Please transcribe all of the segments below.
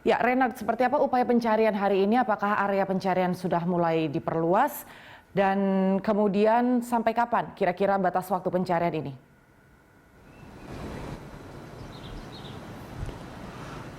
Ya, Renard, seperti apa upaya pencarian hari ini? Apakah area pencarian sudah mulai diperluas? Dan kemudian sampai kapan kira-kira batas waktu pencarian ini?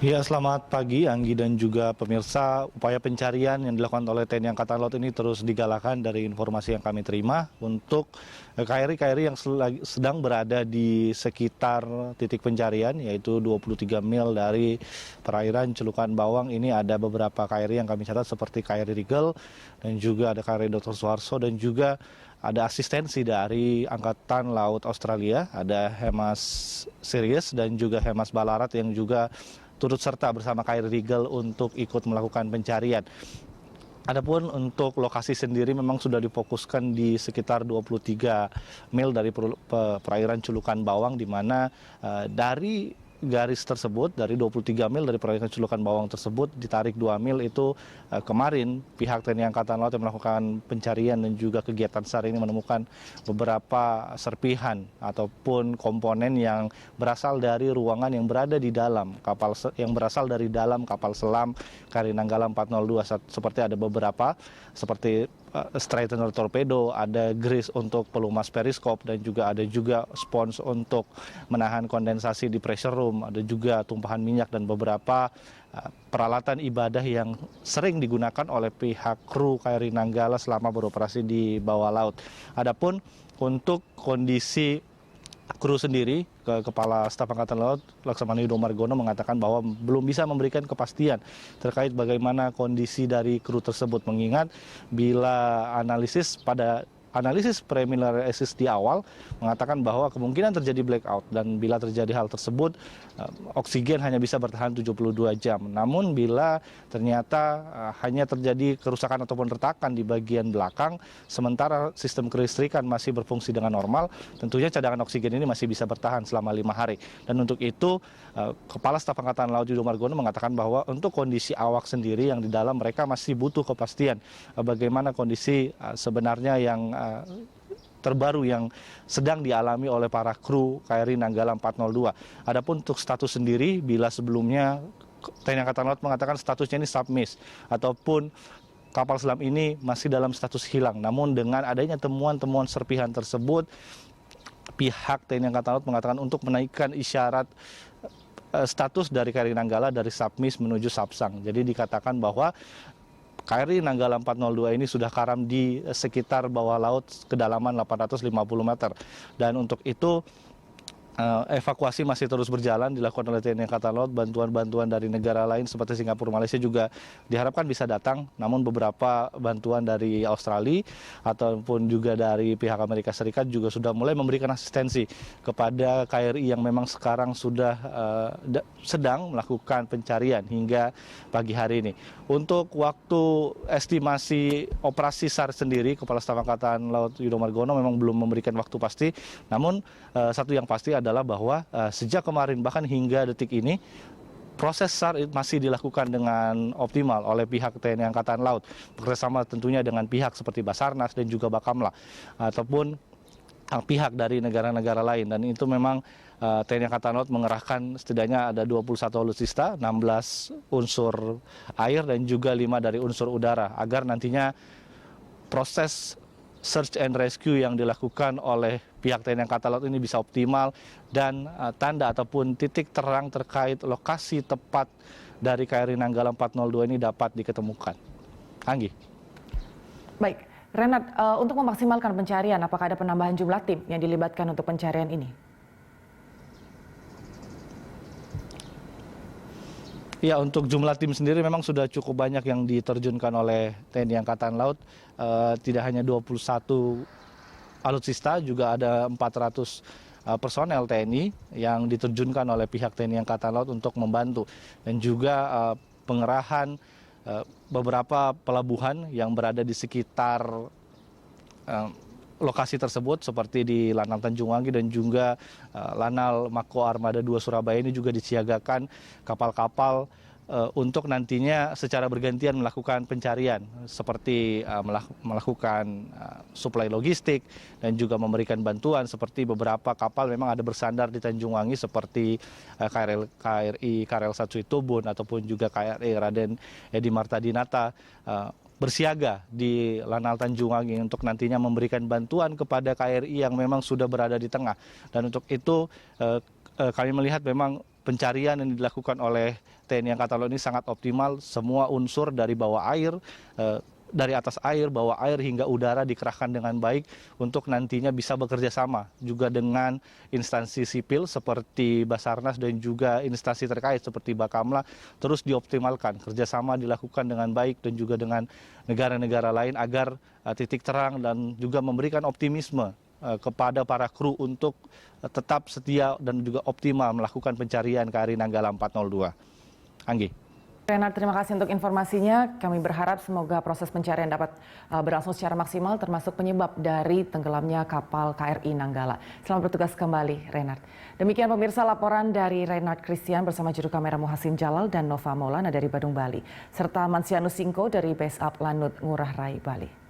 Ya, selamat pagi Anggi dan juga pemirsa. Upaya pencarian yang dilakukan oleh TNI Angkatan Laut ini terus digalakan dari informasi yang kami terima untuk KRI-KRI yang sedang berada di sekitar titik pencarian, yaitu 23 mil dari perairan Celukan Bawang. Ini ada beberapa KRI yang kami catat seperti KRI Rigel dan juga ada KRI Dr. Suharto dan juga ada asistensi dari Angkatan Laut Australia, ada Hemas Sirius dan juga Hemas Ballarat yang juga turut serta bersama KRI Rigel untuk ikut melakukan pencarian. Adapun untuk lokasi sendiri memang sudah difokuskan di sekitar 23 mil dari perairan Celukan Bawang, di mana dari garis tersebut, dari 23 mil dari perairan Celukan Bawang tersebut ditarik 2 mil itu kemarin pihak TNI Angkatan Laut yang melakukan pencarian dan juga kegiatan SAR ini menemukan beberapa serpihan ataupun komponen yang berasal dari ruangan yang berada di dalam kapal, yang berasal dari dalam kapal selam KRI Nanggala 402, seperti ada beberapa seperti straightener torpedo, ada grease untuk pelumas periskop, dan juga ada spons untuk menahan kondensasi di pressure room, ada juga tumpahan minyak dan beberapa peralatan ibadah yang sering digunakan oleh pihak kru KRI Nanggala selama beroperasi di bawah laut. Adapun untuk kondisi kru sendiri, Kepala Staf Angkatan Laut Laksamana Yudo Margono mengatakan bahwa belum bisa memberikan kepastian terkait bagaimana kondisi dari kru tersebut, mengingat bila analisis preliminary assist di awal mengatakan bahwa kemungkinan terjadi blackout, dan bila terjadi hal tersebut oksigen hanya bisa bertahan 72 jam. Namun bila ternyata hanya terjadi kerusakan ataupun retakan di bagian belakang sementara sistem kelistrikan masih berfungsi dengan normal, tentunya cadangan oksigen ini masih bisa bertahan selama 5 hari. Dan untuk itu Kepala Staf Angkatan Laut Yudo Margono mengatakan bahwa untuk kondisi awak sendiri yang di dalam, mereka masih butuh kepastian bagaimana kondisi sebenarnya yang terbaru yang sedang dialami oleh para kru KRI Nanggala 402. Adapun untuk status sendiri, bila sebelumnya TNI Angkatan Laut mengatakan statusnya ini submiss ataupun kapal selam ini masih dalam status hilang. Namun dengan adanya temuan-temuan serpihan tersebut, pihak TNI Angkatan Laut mengatakan untuk menaikkan isyarat status dari KRI Nanggala dari submiss menuju subsang. Jadi dikatakan bahwa KRI Nanggala 402 ini sudah karam di sekitar bawah laut kedalaman 850 meter. Dan untuk itu evakuasi masih terus berjalan dilakukan oleh TNI Angkatan Laut. Bantuan-bantuan dari negara lain seperti Singapura, Malaysia juga diharapkan bisa datang. Namun beberapa bantuan dari Australia ataupun juga dari pihak Amerika Serikat juga sudah mulai memberikan asistensi kepada KRI yang memang sekarang sudah sedang melakukan pencarian hingga pagi hari ini. Untuk waktu estimasi operasi SAR sendiri, Kepala Staf Angkatan Laut Yudo Margono memang belum memberikan waktu pasti. Namun satu yang pasti adalah bahwa sejak kemarin bahkan hingga detik ini proses SAR masih dilakukan dengan optimal oleh pihak TNI Angkatan Laut, bekerjasama tentunya dengan pihak seperti Basarnas dan juga Bakamla ataupun pihak dari negara-negara lain. Dan itu memang TNI Angkatan Laut mengerahkan setidaknya ada 21 alutsista, 16 unsur air dan juga 5 dari unsur udara, agar nantinya proses search and rescue yang dilakukan oleh pihak TNI Angkatan Laut ini bisa optimal dan tanda ataupun titik terang terkait lokasi tepat dari KRI Nanggala 402 ini dapat diketemukan. Anggi. Baik, Renard, untuk memaksimalkan pencarian, apakah ada penambahan jumlah tim yang dilibatkan untuk pencarian ini? Ya, untuk jumlah tim sendiri memang sudah cukup banyak yang diterjunkan oleh TNI Angkatan Laut. Tidak hanya 21 alutsista, juga ada 400 personel TNI yang diterjunkan oleh pihak TNI Angkatan Laut untuk membantu. Dan juga pengerahan beberapa pelabuhan yang berada di sekitar lokasi tersebut, seperti di Lanal Tanjung Wangi dan juga Lanal Mako Armada 2 Surabaya ini juga disiagakan kapal-kapal untuk nantinya secara bergantian melakukan pencarian seperti melakukan suplai logistik dan juga memberikan bantuan seperti beberapa kapal memang ada bersandar di Tanjung Wangi seperti KRI Karel Satsui Tubun ataupun juga KRI Raden Edi Martadinata bersiaga di Lanal Tanjung Wangi untuk nantinya memberikan bantuan kepada KRI yang memang sudah berada di tengah. Dan untuk itu kami melihat memang pencarian yang dilakukan oleh TNI Angkatan Laut ini sangat optimal. Semua unsur dari bawah air, dari atas air, bawah air hingga udara dikerahkan dengan baik untuk nantinya bisa bekerja sama juga dengan instansi sipil seperti Basarnas dan juga instansi terkait seperti Bakamla terus dioptimalkan. Kerjasama dilakukan dengan baik dan juga dengan negara-negara lain agar titik terang dan juga memberikan optimisme kepada para kru untuk tetap setia dan juga optimal melakukan pencarian KRI Nanggala 402. Anggi. Renard, terima kasih untuk informasinya. Kami berharap semoga proses pencarian dapat berlangsung secara maksimal termasuk penyebab dari tenggelamnya kapal KRI Nanggala. Selamat bertugas kembali, Renard. Demikian pemirsa laporan dari Renard Christian bersama juru kamera Muhasin Jalal dan Nova Maulana dari Badung, Bali. Serta Mansianus Singko dari Base Up Lanut Ngurah Rai, Bali.